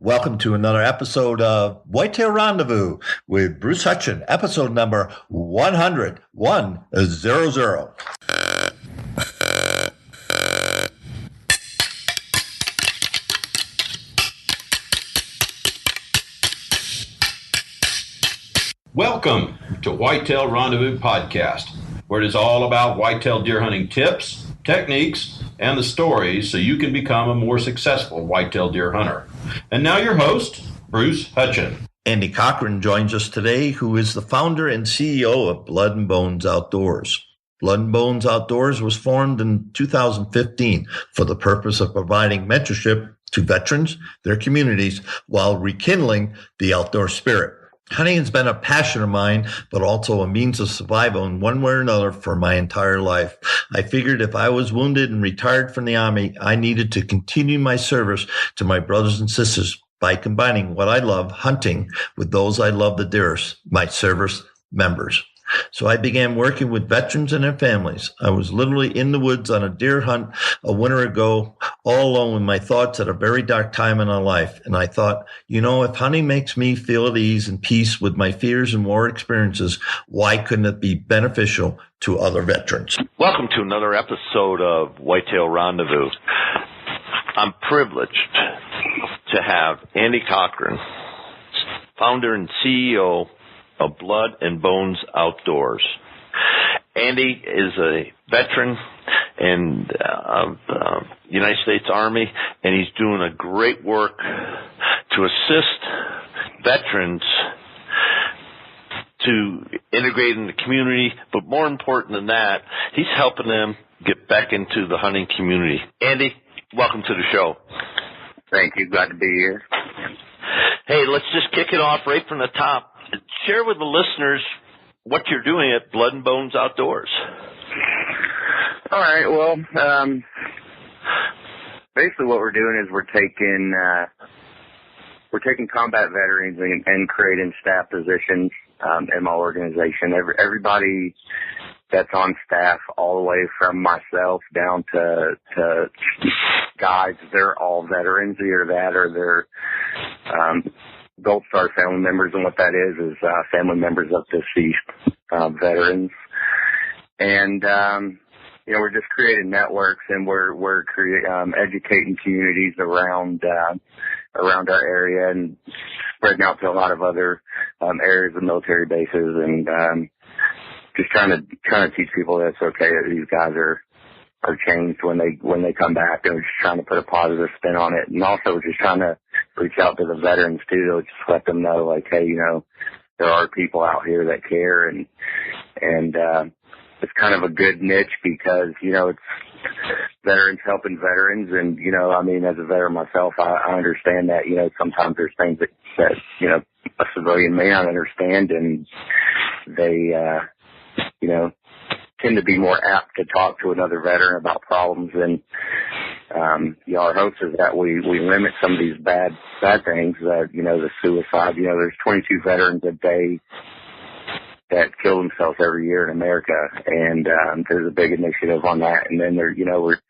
Welcome to another episode of Whitetail Rendezvous with Bruce Hutchin, episode number 100. Welcome to Whitetail Rendezvous Podcast, where it is all about whitetail deer hunting tips, techniques, and the stories so you can become a more successful whitetail deer hunter. And now your host, Bruce Hutchin. Andy Cochran joins us today, who is the founder and CEO of Blood and Bones Outdoors. Blood and Bones Outdoors was formed in 2015 for the purpose of providing mentorship to veterans, their communities, while rekindling the outdoor spirit. Hunting has been a passion of mine, but also a means of survival in one way or another for my entire life. I figured if I was wounded and retired from the Army, I needed to continue my service to my brothers and sisters by combining what I love, hunting, with those I love the dearest, my service members. So I began working with veterans and their families. I was literally in the woods on a deer hunt a winter ago, all alone with my thoughts at a very dark time in my life. And I thought, if hunting makes me feel at ease and peace with my fears and war experiences, why couldn't it be beneficial to other veterans? Welcome to another episode of Whitetail Rendezvous. I'm privileged to have Andy Cochran, founder and CEO of Blood and Bones Outdoors. Andy is a veteran of the United States Army, and he's doing a great work to assist veterans to integrate in the community, but more important than that, he's helping them get back into the hunting community. Andy, welcome to the show. Thank you. Glad to be here. Hey, let's just kick it off right from the top. Share with the listeners what you're doing at Blood and Bones Outdoors. All right. Well, basically what we're doing is we're taking combat veterans and creating staff positions in my organization. Everybody that's on staff, all the way from myself down to guides, they're all veterans, either that or they're Gold Star family members, and what that is family members of deceased veterans. And we're just creating networks, and we're educating communities around our area and spreading out to a lot of other areas of military bases, and just trying to teach people that it's okay that these guys are changed when they come back, and we're just trying to put a positive spin on it. And also we're just trying to reach out to the veterans too, to just let them know, like, hey, there are people out here that care, and it's kind of a good niche because, it's veterans helping veterans. And, as a veteran myself, I understand that, sometimes there's things that a civilian may not understand, and they, tend to be more apt to talk to another veteran about problems. And our hopes is that we limit some of these bad things, the suicide. There's 22 veterans a day that kill themselves every year in America, and there's a big initiative on that. And then we're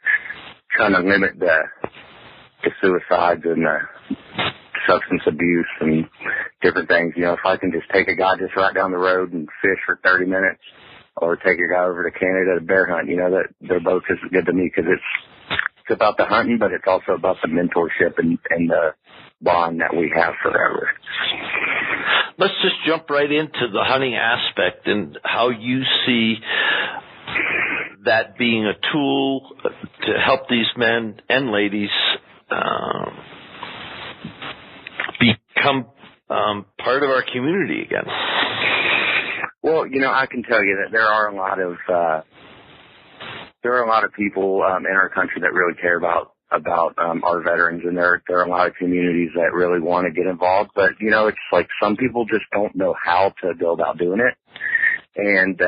trying to limit the suicides and the substance abuse and different things. If I can just take a guy just right down the road and fish for 30 minutes, or take a guy over to Canada to bear hunt, that they're both just good to me, because it's about the hunting, but it's also about the mentorship and the bond that we have forever. Let's just jump right into the hunting aspect and how you see that being a tool to help these men and ladies become part of our community again. Well, I can tell you that there are a lot of people in our country that really care about our veterans, and there are a lot of communities that really want to get involved. But it's like some people just don't know how to go about doing it, and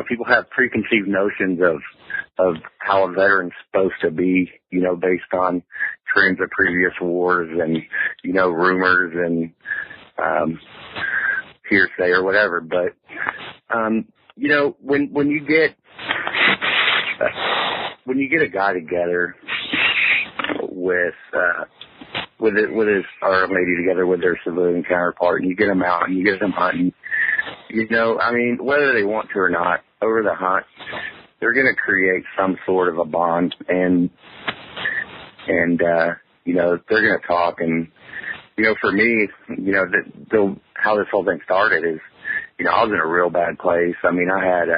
people have preconceived notions of how a veteran's supposed to be, based on trends of previous wars and rumors and hearsay or whatever. But when you get a guy together with with his or lady together with their civilian counterpart, and you get them out and you get them hunting. You know, I mean, whether they want to or not, over the hunt, they're going to create some sort of a bond, and you know, they're going to talk. And you know, for me, you know, how this whole thing started is, you know, I was in a real bad place. I mean, I had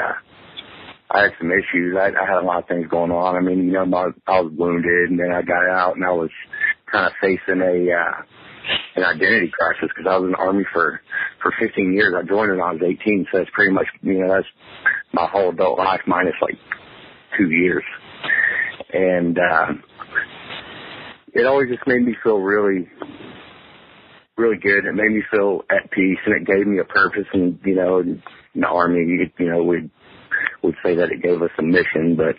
some issues. I had a lot of things going on. I mean, you know, I was wounded, and then I got out, and I was kind of facing an identity crisis because I was in the Army for 15 years. I joined when I was 18, so it's pretty much, you know, that's my whole adult life minus like 2 years. And it always just made me feel really, really good. It made me feel at peace, and it gave me a purpose. And, you know, in the Army, you know, we'd say that it gave us a mission, but,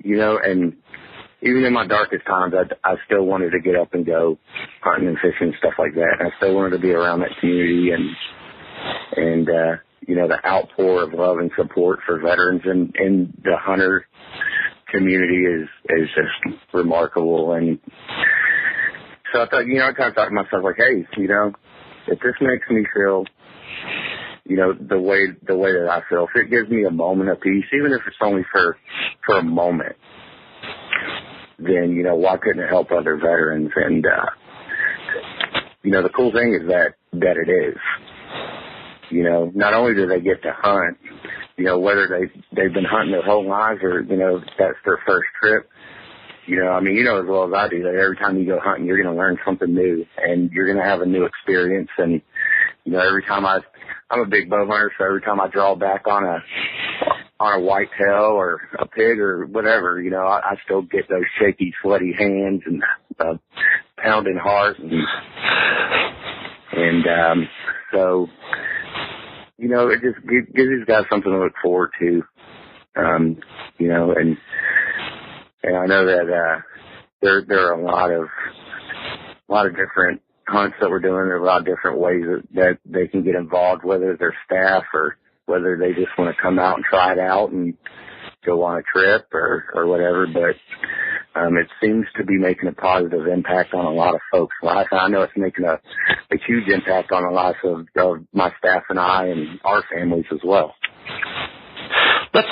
you know, and even in my darkest times, I still wanted to get up and go hunting and fishing and stuff like that. And I still wanted to be around that community, and you know, the outpour of love and support for veterans and the hunter community is just remarkable. And so I thought, you know, I kind of thought to myself, like, hey, you know, if this makes me feel, you know, the way that I feel, if it gives me a moment of peace, even if it's only for a moment, then, you know, why couldn't it help other veterans? And, you know, the cool thing is that it is, you know, not only do they get to hunt, you know, whether they've been hunting their whole lives or, you know, that's their first trip, you know, I mean, you know as well as I do that every time you go hunting, you're going to learn something new, and you're going to have a new experience. And, you know, every time I'm a big bow hunter, so every time I draw back on a whitetail or a pig or whatever, you know, I still get those shaky, sweaty hands and pounding heart. And so, you know, it just gives these guys something to look forward to, you know, and I know that there are a lot of different hunts that we're doing. There are a lot of different ways that they can get involved, whether they're staff or whether they just want to come out and try it out and go on a trip or whatever. But it seems to be making a positive impact on a lot of folks' lives. I know it's making a huge impact on the lives of my staff and I and our families as well. Let's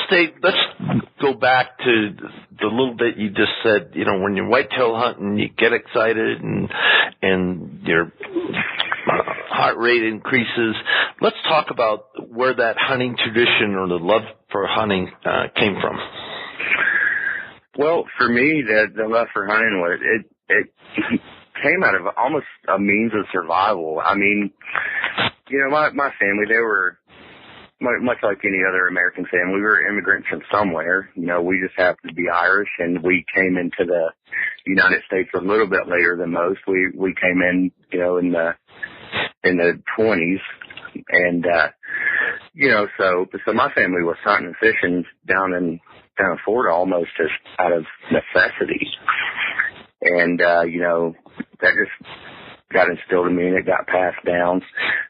go back to the little bit you just said. You know, when you're whitetail hunting, you get excited and your heart rate increases. Let's talk about where that hunting tradition or the love for hunting came from. Well, for me, the love for hunting it came out of almost a means of survival. I mean, you know, my family, they were much like any other American family. We were immigrants from somewhere. You know, we just happened to be Irish, and we came into the United States a little bit later than most. We came in, you know, in the 20s, and you know, so my family was hunting and fishing down in Florida almost just out of necessity, and you know, that just got instilled in me, and it got passed down.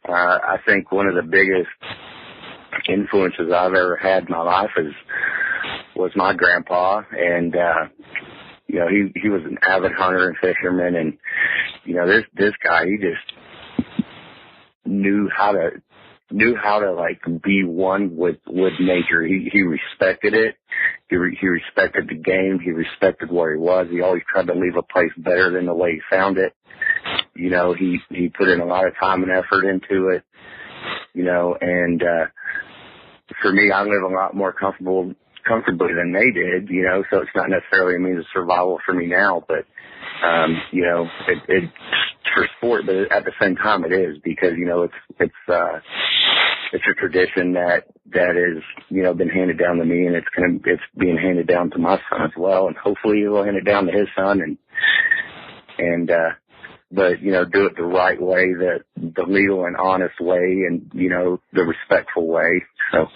I think one of the biggest influences I've ever had in my life was my grandpa, and you know, he was an avid hunter and fisherman, and you know, this guy, he just knew how to like be one with nature. He respected it. He respected the game. He respected where he was. He always tried to leave a place better than the way he found it. You know, he put in a lot of time and effort into it, you know, and for me, I live a lot more comfortably than they did, you know, so it's not necessarily a means of survival for me now, but, you know, it's for sport, but at the same time it is, because, you know, it's a tradition that is, you know, been handed down to me, and it's being handed down to my son as well, and hopefully he'll hand it down to his son, but, you know, do it the right way, the legal and honest way, and, you know, the respectful way. So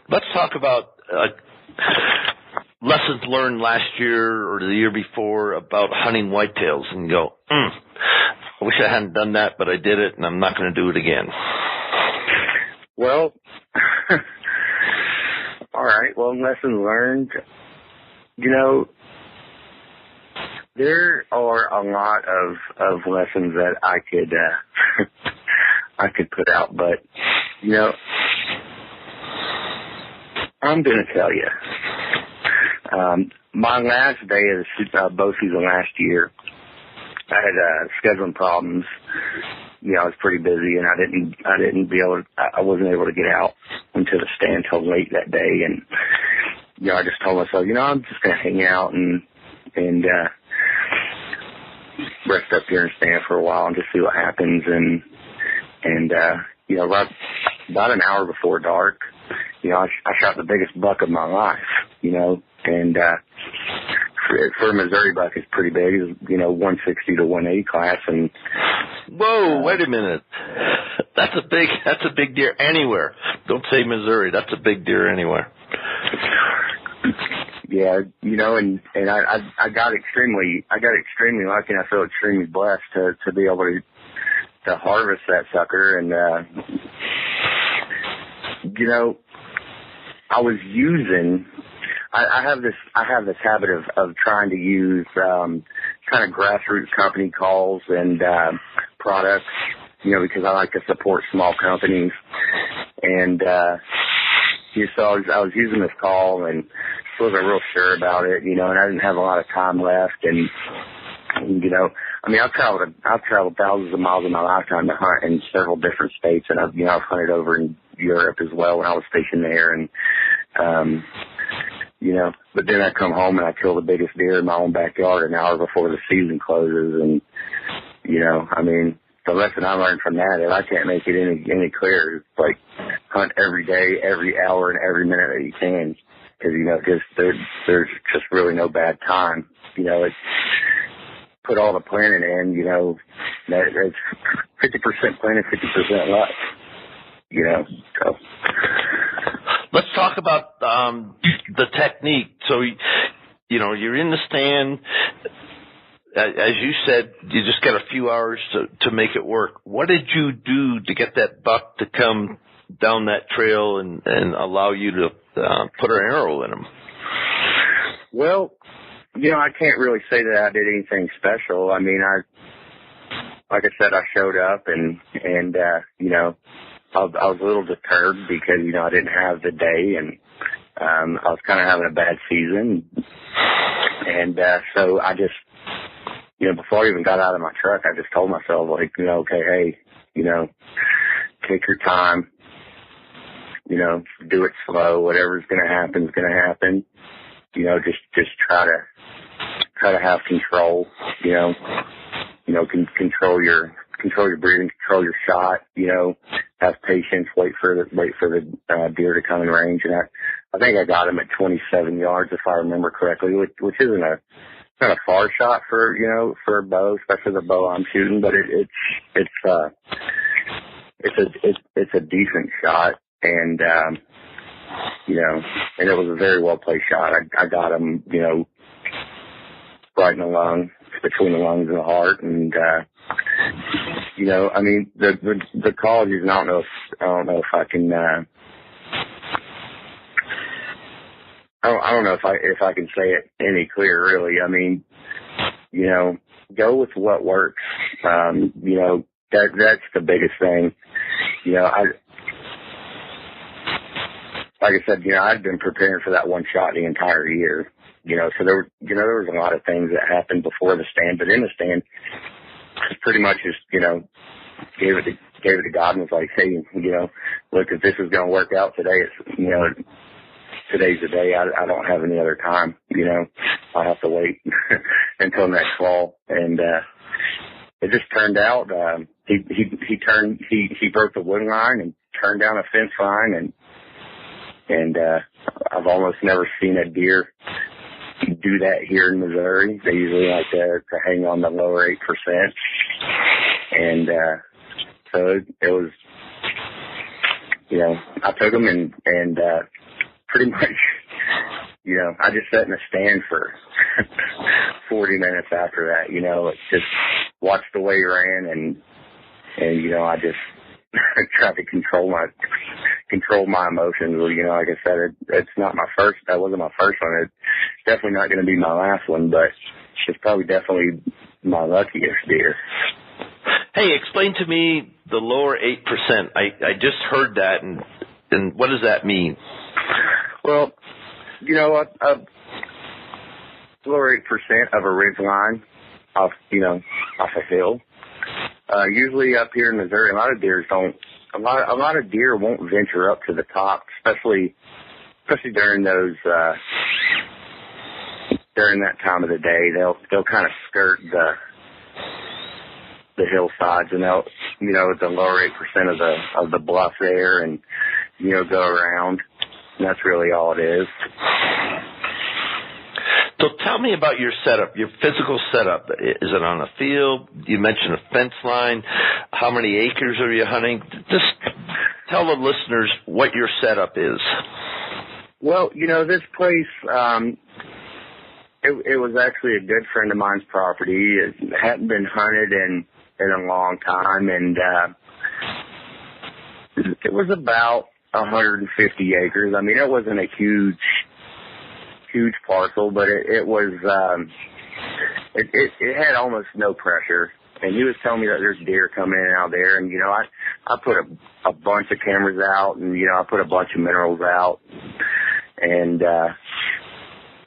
let's talk about lessons learned last year or the year before about hunting whitetails, and go, I wish I hadn't done that, but I did it, and I'm not going to do it again. Well, all right. Well, lessons learned. There are a lot of lessons that I could I could put out, but I'm going to tell you. My last day of bow season last year, I had scheduling problems. I was pretty busy, and I wasn't able to get out into the stand till late that day, and I just told myself, I'm just going to hang out and rest up here and stand for a while and just see what happens. And right about an hour before dark, I shot the biggest buck of my life, and for a Missouri buck, it's pretty big. It's, 160 to 180 class. And whoa, wait a minute. That's a big deer anywhere. Don't say Missouri. That's a big deer anywhere. Yeah, and I got extremely lucky, and I feel extremely blessed to be able to harvest that sucker. And I was using. I have this habit of trying to use kind of grassroots company calls and products, because I like to support small companies. And so I was using this call and wasn't real sure about it, and I didn't have a lot of time left. And I've traveled thousands of miles in my lifetime to hunt in several different states, and I've hunted over in Europe as well when I was stationed there. And but then I come home and I kill the biggest deer in my own backyard an hour before the season closes. And, the lesson I learned from that is I can't make it any clearer. It's like hunt every day, every hour, and every minute that you can. Because, there's just really no bad time. It's put all the planning in, it's 50% planning, 50% luck, so. Let's talk about the technique. So, you're in the stand. As you said, you just got a few hours to make it work. What did you do to get that buck to come down that trail and allow you to put an arrow in him? Well, I can't really say that I did anything special. Like I said, I showed up and I was a little deterred because, I didn't have the day, and I was kind of having a bad season. And so I just, before I even got out of my truck, I just told myself, okay, hey, take your time, do it slow. Whatever's going to happen is going to happen. Just try to have control, control your breathing, control your shot, have patience, wait for the deer to come in range. And I think I got him at 27 yards, if I remember correctly, which isn't not a far shot for a bow, especially the bow I'm shooting, but it's a decent shot. And, and it was a very well placed shot. I got him, right in the lung, between the lungs and the heart. And, the qualities, I don't know if I can, I don't know if I can say it any clearer, really. Go with what works. That's the biggest thing. Like I said, I'd been preparing for that one shot the entire year. So there was a lot of things that happened before the stand, but in the stand, it's pretty much just, gave it to God and was like, hey, look, if this is going to work out today, it's, today's the day. I don't have any other time. I'll have to wait until next fall. And, it just turned out, he broke the wood line and turned down a fence line, and I've almost never seen a deer do that here in Missouri. They usually like to hang on the lower 8%. And so it was, I took them and pretty much, I just sat in the stand for 40 minutes after that, just watched the way he ran, and I just, try to control my emotions. Well, you know, like I said, that wasn't my first one. It's definitely not going to be my last one, but it's probably definitely my luckiest deer. Hey, explain to me the lower 8%. I just heard that, and what does that mean? Well, you know, a lower 8% of a ridge line off a hill. Usually up here in Missouri, a lot of deer won't venture up to the top, especially during during that time of the day. They'll kind of skirt the hillsides, and they'll, you know, the lower 8% of the bluff there, and, you know, go around. And that's really all it is. So tell me about your setup, your physical setup. Is it on a field? You mentioned a fence line. How many acres are you hunting? Just tell the listeners what your setup is. Well, you know, this place, it was actually a good friend of mine's property. It hadn't been hunted in a long time, and it was about 150 acres. I mean, it wasn't a huge parcel, but it was, it had almost no pressure. And he was telling me that there's deer coming in and out there. And, you know, I put a bunch of cameras out, and, you know, I put a bunch of minerals out. And,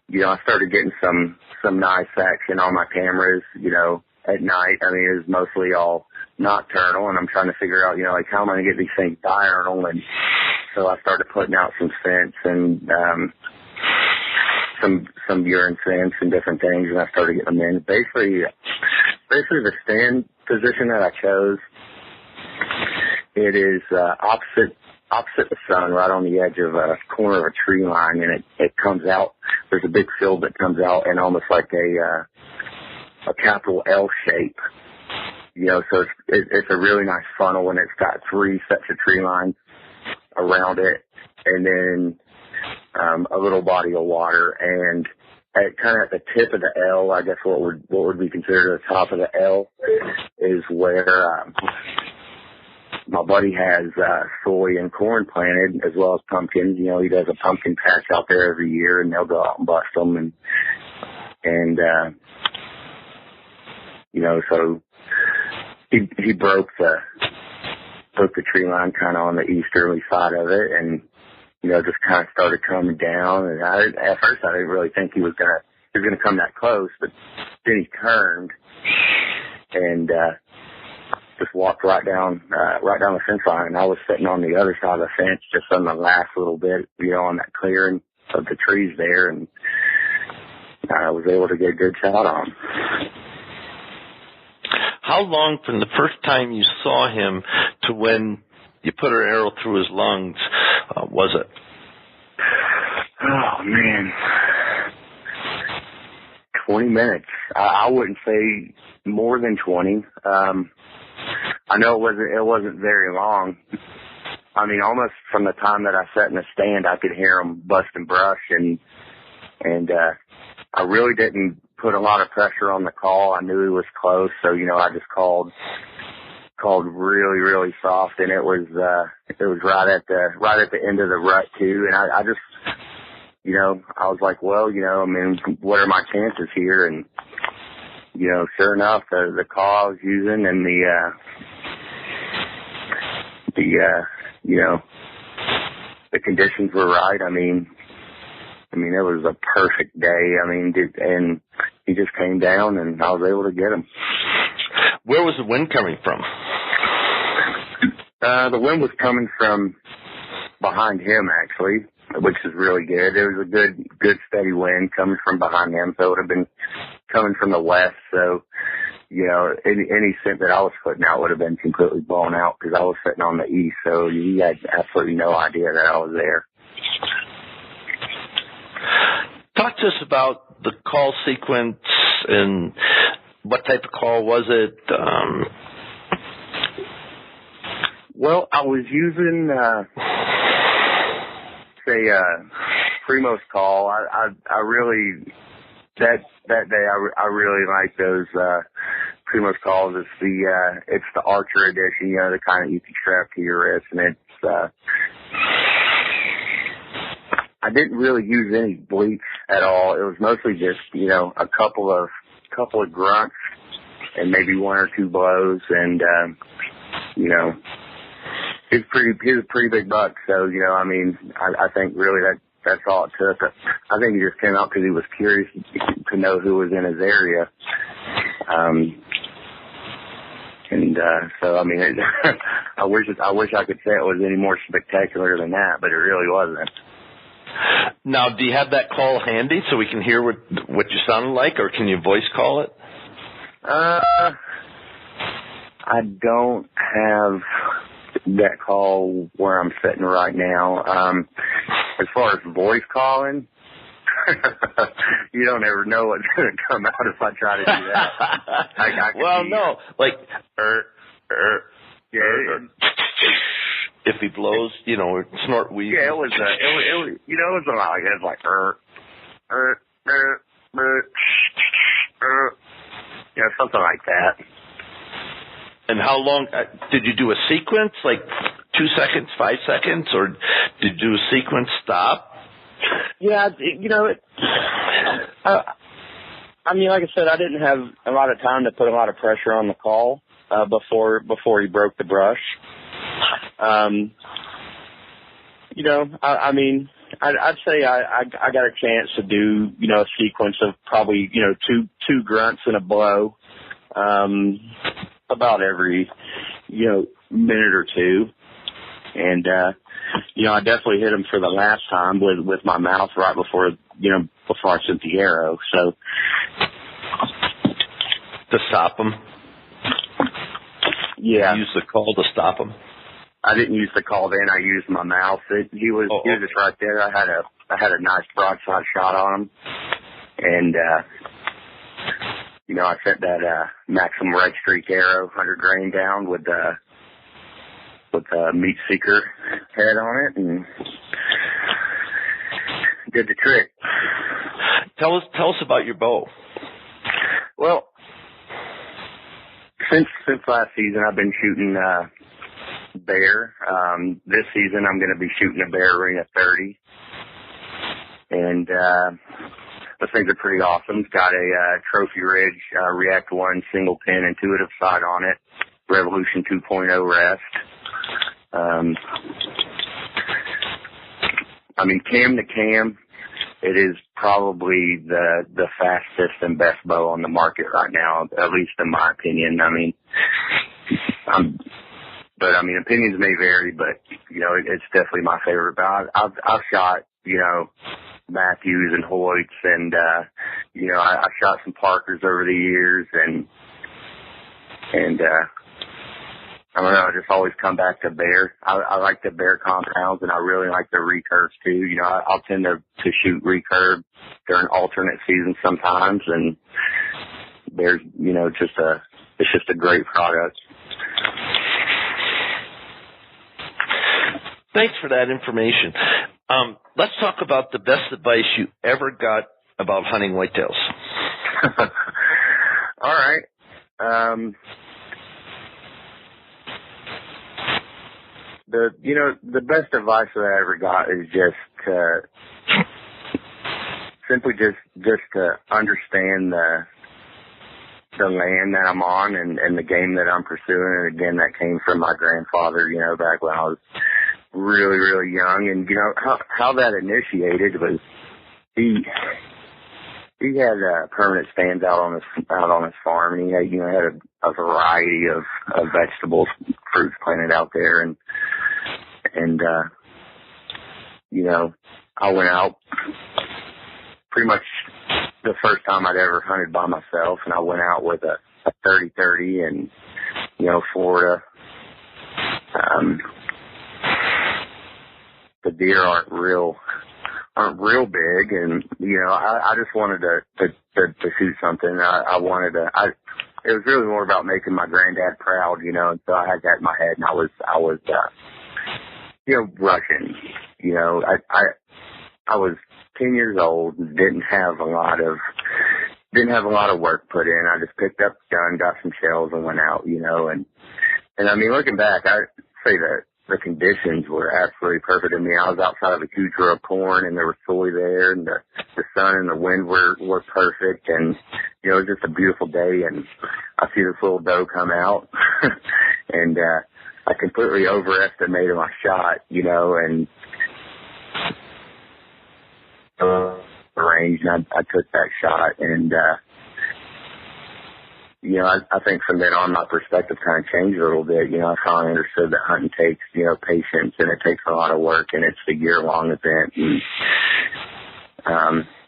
you know, I started getting some nice action on my cameras, you know, at night. I mean, it was mostly all nocturnal, and I'm trying to figure out, you know, like, how am I going to get these things diurnal? And so I started putting out some scents and, some urine scents and different things, and I started getting them in. Basically the stand position that I chose, it is opposite the sun, right on the edge of a corner of a tree line, and it comes out. There's a big field that comes out in almost like a capital L shape. You know, so it's a really nice funnel, and it's got 3 sets of tree lines around it, and then a little body of water. And kind of at the tip of the L, I guess what would be considered the top of the L, is where my buddy has soy and corn planted, as well as pumpkins. You know, he does a pumpkin patch out there every year, and they'll go out and bust them. And you know, so he broke the tree line kind of on the easterly side of it, and, you know, just kind of started coming down. And at first I didn't really think he was gonna come that close, but then he turned and just walked right down the fence line. And I was sitting on the other side of the fence, just on the last little bit, you know, on that clearing of the trees there, and I was able to get a good shot on him. How long from the first time you saw him to when you put an arrow through his lungs was it? Oh, man. 20 minutes. I wouldn't say more than 20. I know it wasn't very long. I mean, almost from the time that I sat in the stand, I could hear him busting brush, and I really didn't put a lot of pressure on the call. I knew he was close, so, you know, I just called really, really soft, and it was right at the end of the rut too. And I just, you know, I was like, well, you know, I mean, what are my chances here? And, you know, sure enough, the call I was using and you know, the conditions were right. I mean, it was a perfect day. I mean, and he just came down, and I was able to get him. Where was the wind coming from? The wind was coming from behind him, actually, which is really good. It was a good steady wind coming from behind him, so it would have been coming from the west. So, you know, any scent that I was putting out would have been completely blown out because I was sitting on the east, so he had absolutely no idea that I was there. Talk to us about the call sequence and what type of call was it? Well, I was using, Primo's call. I really, that day I really liked pretty much calls. It's the Archer edition, you know, the kind that you can strap to your wrist, and it's I didn't really use any bleach at all. It was mostly just, you know, a couple of grunts and maybe one or two blows, and you know, he's a pretty big buck. So, you know, I mean, I think really that's all it took. I think he just came out because he was curious to know who was in his area. So I mean, I wish I could say it was any more spectacular than that, but it really wasn't. Now, do you have that call handy so we can hear what you sounded like, or can you voice call it? I don't have that call where I'm sitting right now. As far as voice calling, you don't ever know what's going to come out if I try to do that. No, like, if he blows, you know, snort wheeze. Yeah, it was, you know, it was like, you know, something like that. And how long, did you do a sequence, like 2 seconds, 5 seconds, or did you do a sequence stop? Yeah, you know, I mean, like I said, I didn't have a lot of time to put a lot of pressure on the call before he broke the brush. You know, I mean, I'd say I got a chance to do, you know, a sequence of probably, you know, two grunts and a blow, about every, you know, minute or two. And, you know, I definitely hit him for the last time with my mouth right before I sent the arrow. So to stop him. Yeah. You used the call to stop him. I didn't use the call then. I used my mouth. He was just right there. I had a nice broadside shot on him, and you know, I sent that Maxim Red Streak arrow 100 grain down with meat seeker head on it, and did the trick. Tell us about your bow. Well, since last season, I've been shooting bear. This season, I'm going to be shooting a Bear Arena 30, and those things are pretty awesome. It's got a Trophy Ridge React 1 single pin intuitive sight on it, Revolution 2.0 rest. I mean, cam to cam, it is probably the fastest and best bow on the market right now, at least in my opinion. I mean, opinions may vary, but, you know, it's definitely my favorite. But I've shot, you know, Matthews and Hoyts, and, you know, I shot some Parkers over the years, and I don't know, I just always come back to Bear. I like the Bear compounds, and I really like the recurves too. You know, I'll tend to shoot recurve during alternate seasons sometimes, and Bear's, you know, it's just a great product. Thanks for that information. Let's talk about the best advice you ever got about hunting whitetails. All right. The best advice that I ever got is just simply just to understand the land that I'm on and the game that I'm pursuing. And again, that came from my grandfather, you know, back when I was really, really young. And, you know, how that initiated was he had permanent stands out on his farm, and he had, you know, had a variety of vegetables, fruits planted out there, and you know, I went out pretty much the first time I'd ever hunted by myself, and I went out with a 30-30 in, you know, Florida. The deer aren't real big, and, you know, I just wanted to shoot something. I wanted to, it was really more about making my granddad proud, you know, and so I had that in my head, and I was you know, rushing. You know, I was 10 years old and didn't have a lot of didn't have a lot of work put in. I just picked up the gun, got some shells, and went out, and I mean, looking back, I'd say that the conditions were absolutely perfect. I mean, I was outside of a huge row of corn, and there was soy there, and the sun and the wind were perfect, and it was just a beautiful day. And I see this little doe come out, and I completely overestimated my shot, and range, and I took that shot, and I think from then on my perspective kind of changed a little bit. I finally understood that hunting takes patience, and it takes a lot of work, and it's a year-long event. And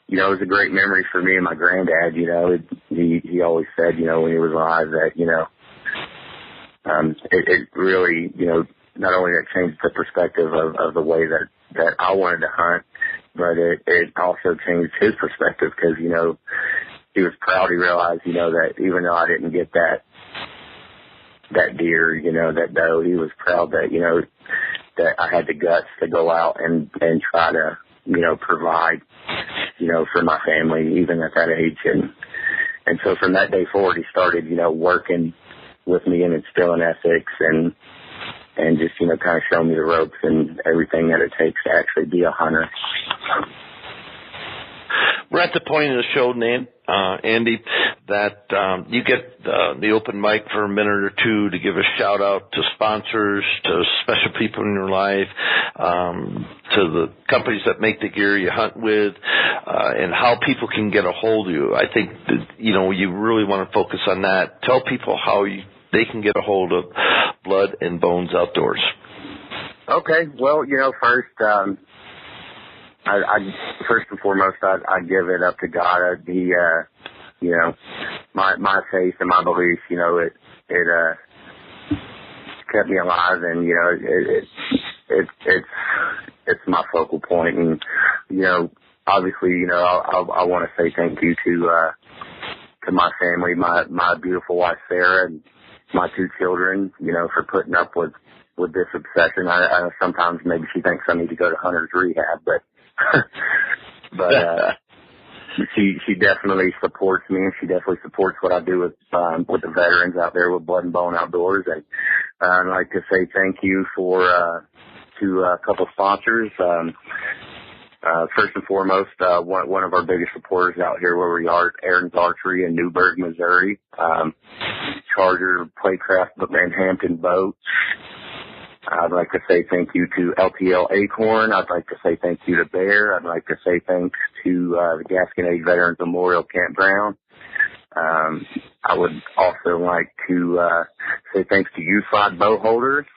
it was a great memory for me and my granddad. He always said when he was alive that it really not only that changed the perspective of the way that I wanted to hunt, but it also changed his perspective, because, he was proud. He realized, that even though I didn't get that deer, that doe, he was proud that, that I had the guts to go out and try to, provide, for my family, even at that age. And so from that day forward, he started, working with me and instilling ethics and just, kind of showing me the ropes and everything that it takes to actually be a hunter. We're at the point in the show, Andy, that you get the open mic for a minute or two to give a shout-out to sponsors, to special people in your life, to the companies that make the gear you hunt with, and how people can get a hold of you. I think that, you really want to focus on that. Tell people how they can get a hold of Blood and Bones Outdoors. Okay. Well, first, I first and foremost, I give it up to God. My faith and my belief, it kept me alive, and it's my focal point. And obviously, I want to say thank you to my family, my beautiful wife Sarah, and my two children, for putting up with this obsession. I sometimes maybe she thinks I need to go to hunter's rehab, but she definitely supports me, and she definitely supports what I do with the veterans out there with Blood and Bone Outdoors. And I'd like to say thank you to a couple sponsors. First and foremost, one of our biggest supporters out here where we are, Aaron's Archery in Newburgh, Missouri. Charger, Playcraft, and Hampton Boats. I'd like to say thank you to LTL Acorn. I'd like to say thank you to Bear. I'd like to say thanks to the Gaskin Age Veterans Memorial Campground. I would also like to say thanks to U-Slide Bow Holders.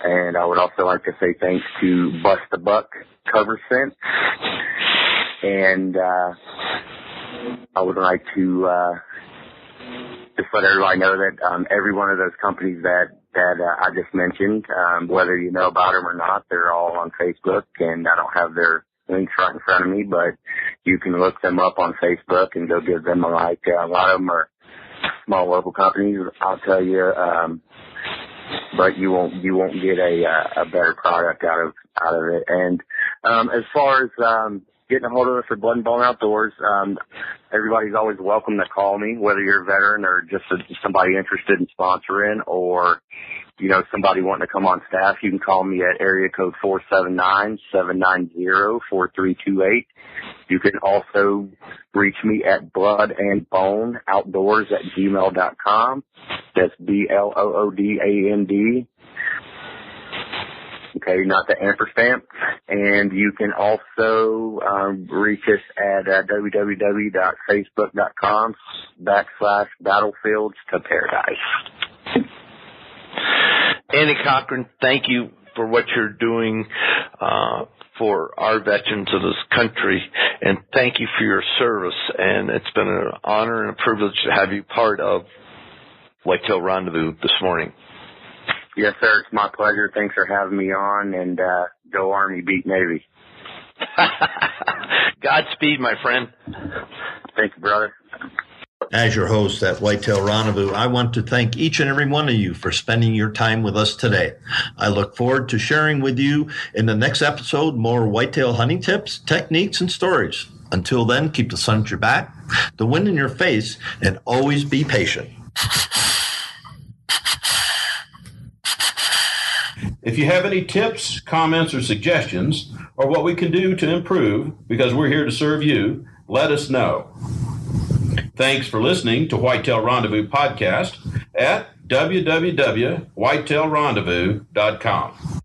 And I would also like to say thanks to Bust the Buck Cover Scent. And I would like to just let everybody know that every one of those companies that I just mentioned, whether you know about them or not, they're all on Facebook, and I don't have their links right in front of me, but you can look them up on Facebook and go give them a like. A lot of them are small local companies, I'll tell you, but you won't get a better product out of it. And as far as getting a hold of us for Blood and Bone Outdoors, everybody's always welcome to call me, whether you're a veteran or just somebody interested in sponsoring, or somebody wanting to come on staff. You can call me at area code 479-790-4328. You can also reach me at bloodandboneoutdoors@gmail.com. That's BLOODAND. Okay, not the ampersand. And you can also reach us at www.facebook.com/battlefields-to-paradise. Andy Cochran, thank you for what you're doing for our veterans of this country, and thank you for your service. And it's been an honor and a privilege to have you part of Whitetail Rendezvous this morning. Yes, sir. It's my pleasure. Thanks for having me on, and go Army, beat Navy. Godspeed, my friend. Thank you, brother. As your host at Whitetail Rendezvous, I want to thank each and every one of you for spending your time with us today. I look forward to sharing with you in the next episode more whitetail hunting tips, techniques, and stories. Until then, keep the sun at your back, The wind in your face, and always be patient. If you have any tips, comments, or suggestions, or what we can do to improve, because we're here to serve you, let us know. Thanks for listening to Whitetail Rendezvous Podcast at www.whitetailrendezvous.com.